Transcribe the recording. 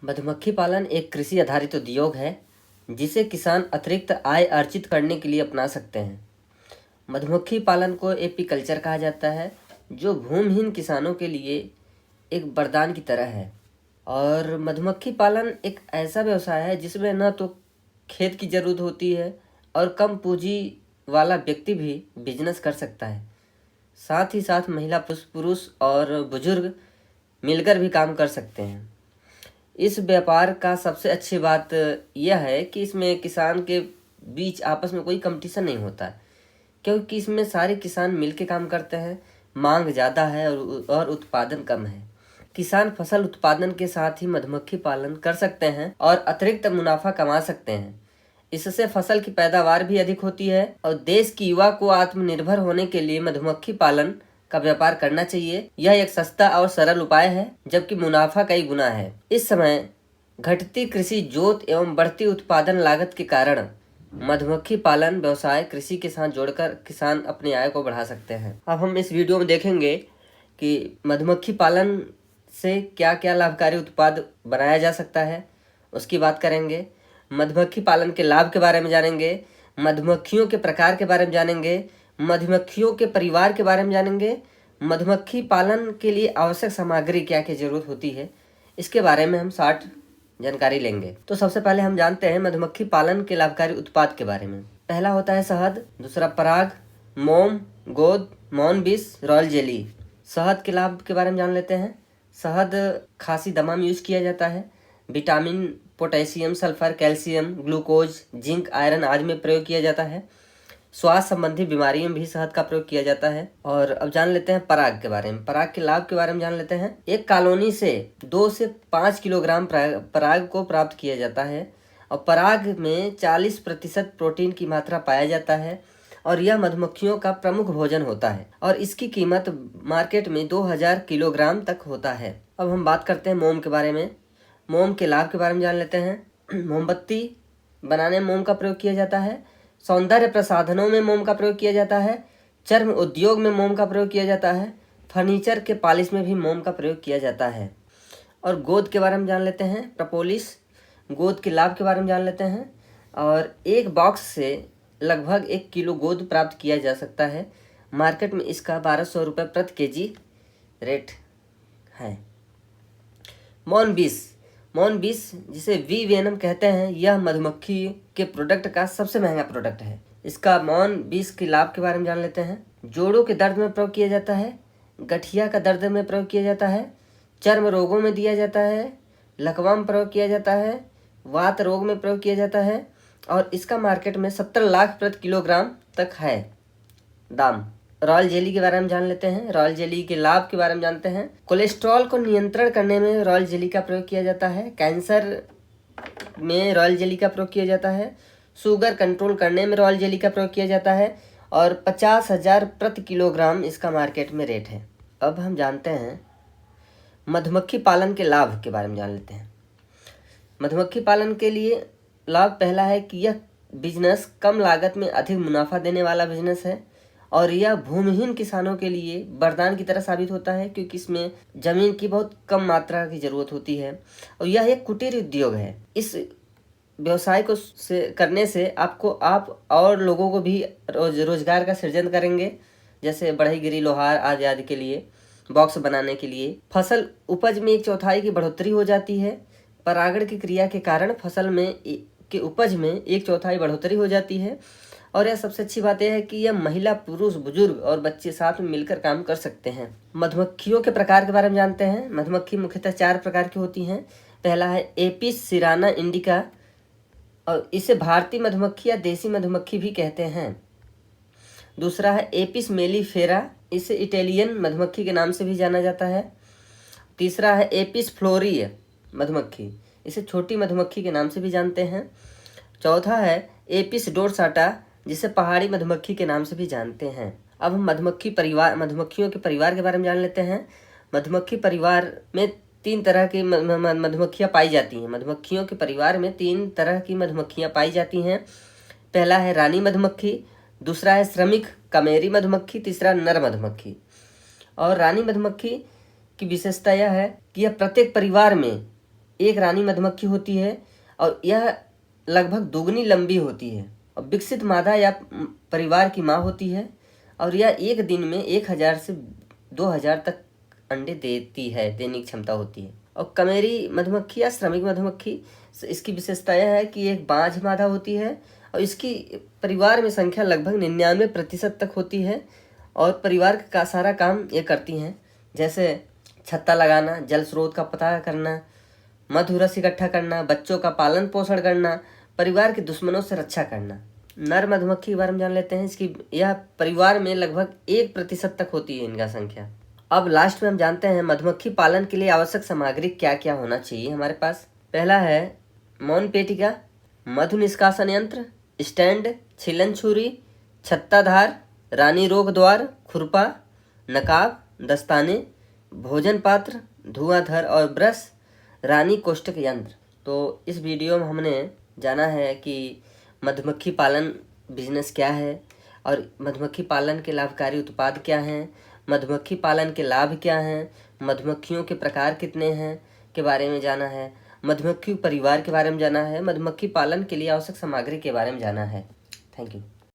मधुमक्खी पालन एक कृषि आधारित उद्योग है जिसे किसान अतिरिक्त आय अर्जित करने के लिए अपना सकते हैं। मधुमक्खी पालन को एपीकल्चर कहा जाता है, जो भूमिहीन किसानों के लिए एक वरदान की तरह है। और मधुमक्खी पालन एक ऐसा व्यवसाय है जिसमें न तो खेत की ज़रूरत होती है और कम पूंजी वाला व्यक्ति भी बिजनेस कर सकता है। साथ ही साथ महिला, पुरुष और बुजुर्ग मिलकर भी काम कर सकते हैं। इस व्यापार का सबसे अच्छी बात यह है कि इसमें किसान के बीच आपस में कोई कंपटीशन नहीं होता है, क्योंकि इसमें सारे किसान मिलके काम करते हैं। मांग ज़्यादा है और उत्पादन कम है। किसान फसल उत्पादन के साथ ही मधुमक्खी पालन कर सकते हैं और अतिरिक्त मुनाफा कमा सकते हैं। इससे फसल की पैदावार भी अधिक होती है और देश की युवा को आत्मनिर्भर होने के लिए मधुमक्खी पालन का व्यापार करना चाहिए। यह एक सस्ता और सरल उपाय है, जबकि मुनाफा कई गुना है। इस समय घटती कृषि जोत एवं बढ़ती उत्पादन लागत के कारण मधुमक्खी पालन व्यवसाय कृषि के साथ जोड़कर किसान अपनी आय को बढ़ा सकते हैं। अब हम इस वीडियो में देखेंगे कि मधुमक्खी पालन से क्या क्या लाभकारी उत्पाद बनाया जा सकता है, उसकी बात करेंगे। मधुमक्खी पालन के लाभ के बारे में जानेंगे, मधुमक्खियों के प्रकार के बारे में जानेंगे, मधुमक्खियों के परिवार के बारे में जानेंगे, मधुमक्खी पालन के लिए आवश्यक सामग्री क्या क्या जरूरत होती है, इसके बारे में हम शॉर्ट जानकारी लेंगे। तो सबसे पहले हम जानते हैं मधुमक्खी पालन के लाभकारी उत्पाद के बारे में। पहला होता है शहद, दूसरा पराग, मोम, गोद, मौन बीस, रॉयल जेली। शहद के लाभ के बारे में जान लेते हैं। शहद खांसी दमा में यूज किया जाता है। Vitamin, potassium, sulphur, calcium, glucose, zinc, iron आदि में प्रयोग किया जाता है। स्वास्थ्य संबंधी बीमारियों में भी शहद का प्रयोग किया जाता है। और अब जान लेते हैं पराग के बारे में। पराग के लाभ के बारे में जान लेते हैं। एक कॉलोनी से 2 से 5 किलोग्राम पराग को प्राप्त किया जाता है और पराग में 40% प्रोटीन की मात्रा पाया जाता है और यह मधुमक्खियों का प्रमुख भोजन होता है और इसकी कीमत मार्केट में 2000 किलोग्राम तक होता है। अब हम बात करते हैं मोम के बारे में। मोम के लाभ के बारे में जान लेते हैं। मोमबत्ती बनाने में मोम का प्रयोग किया जाता है। सौंदर्य प्रसाधनों में मोम का प्रयोग किया जाता है। चर्म उद्योग में मोम का प्रयोग किया जाता है। फर्नीचर के पॉलिश में भी मोम का प्रयोग किया जाता है। और गोद के बारे में जान लेते हैं। प्रपोलिस, गोद के लाभ के बारे में जान लेते हैं। और एक बॉक्स से लगभग 1 किलो गोद प्राप्त किया जा सकता है। मार्केट में इसका 1200 रुपये प्रति केजी रेट है। मौन बीस जिसे वी वेनम कहते हैं, यह मधुमक्खी के प्रोडक्ट का सबसे महंगा प्रोडक्ट है। इसका मौन बीस के लाभ के बारे में जान लेते हैं। जोड़ों के दर्द में प्रयोग किया जाता है। गठिया का दर्द में प्रयोग किया जाता है। चर्म रोगों में दिया जाता है। लकवा में प्रयोग किया जाता है। वात रोग में प्रयोग किया जाता है और इसका मार्केट में 70 लाख प्रति किलोग्राम तक है दाम। रॉयल जेली के बारे में जान लेते हैं। रॉयल जेली के लाभ के बारे में जानते हैं। कोलेस्ट्रॉल को नियंत्रण करने में रॉयल जेली का प्रयोग किया जाता है। कैंसर में रॉयल जेली का प्रयोग किया जाता है। शुगर कंट्रोल करने में रॉयल जेली का प्रयोग किया जाता है और 50,000 प्रति किलोग्राम इसका मार्केट में रेट है। अब हम जानते हैं मधुमक्खी पालन के लाभ के बारे में जान लेते हैं। मधुमक्खी पालन के लिए लाभ पहला है कि यह बिजनेस कम लागत में अधिक मुनाफा देने वाला बिजनेस है और यह भूमिहीन किसानों के लिए वरदान की तरह साबित होता है, क्योंकि इसमें जमीन की बहुत कम मात्रा की जरूरत होती है और यह एक कुटीर उद्योग है। इस व्यवसाय को करने से आप और लोगों को भी रोजगार का सृजन करेंगे, जैसे बढ़ईगिरी, लोहार आदि आदि के लिए, बॉक्स बनाने के लिए। फसल उपज में 1/4 की बढ़ोतरी हो जाती है। परागण की क्रिया के कारण फसल में के उपज में 1/4 बढ़ोतरी हो जाती है और यह सबसे अच्छी बात यह है कि यह महिला, पुरुष, बुजुर्ग और बच्चे साथ में मिलकर काम कर सकते हैं। मधुमक्खियों के प्रकार के बारे में जानते हैं। मधुमक्खी मुख्यतः 4 प्रकार की होती हैं। पहला है एपिस सिराना इंडिका और इसे भारतीय मधुमक्खी या देसी मधुमक्खी भी कहते हैं। दूसरा है एपिस मेलिफेरा, इसे इटालियन मधुमक्खी के नाम से भी जाना जाता है। तीसरा है एपिस फ्लोरी मधुमक्खी, इसे छोटी मधुमक्खी के नाम से भी जानते हैं। चौथा है एपिस डोरसाटा, जिसे पहाड़ी मधुमक्खी के नाम से भी जानते हैं। अब हम मधुमक्खियों के परिवार के बारे में जान लेते हैं। मधुमक्खी परिवार में 3 तरह की मधुमक्खियाँ पाई जाती हैं। मधुमक्खियों के परिवार में 3 तरह की मधुमक्खियाँ पाई जाती हैं। पहला है रानी मधुमक्खी, दूसरा है श्रमिक कमेरी मधुमक्खी, तीसरा नर मधुमक्खी। और रानी मधुमक्खी की विशेषता यह है कि यह प्रत्येक परिवार में एक रानी मधुमक्खी होती है और यह लगभग दोगुनी लंबी होती है और विकसित मादा या परिवार की माँ होती है और यह एक दिन में 1000 से 2000 तक अंडे देती है, देने की क्षमता होती है। और कमेरी मधुमक्खी या श्रमिक मधुमक्खी, इसकी विशेषता यह है कि एक बांझ मादा होती है और इसकी परिवार में संख्या लगभग 99% तक होती है और परिवार का सारा काम ये करती हैं, जैसे छत्ता लगाना, जल स्रोत का पता करना, मधु रस इकट्ठा करना, बच्चों का पालन पोषण करना, परिवार के दुश्मनों से रक्षा करना। नर मधुमक्खी के बारे में जान लेते हैं। इसकी यह परिवार में लगभग 1% तक होती है इनका संख्या। अब लास्ट में हम जानते हैं मधुमक्खी पालन के लिए आवश्यक सामग्री क्या क्या होना चाहिए हमारे पास। पहला है मौन पेटिका, मधु निष्कासन यंत्र, स्टैंड, छिलन छुरी, छत्ताधार, रानी रोग द्वार, खुरपा, नकाब, दस्ताने, भोजन पात्र, धुआंधर और ब्रश, रानी कोष्ठक यंत्र। तो इस वीडियो में हमने जाना है कि मधुमक्खी पालन बिजनेस क्या है और मधुमक्खी पालन के लाभकारी उत्पाद क्या हैं, मधुमक्खी पालन के लाभ क्या हैं, मधुमक्खियों के प्रकार कितने हैं के बारे में जाना है, मधुमक्खी परिवार के बारे में जाना है, मधुमक्खी पालन के लिए आवश्यक सामग्री के बारे में जाना है। Thank you.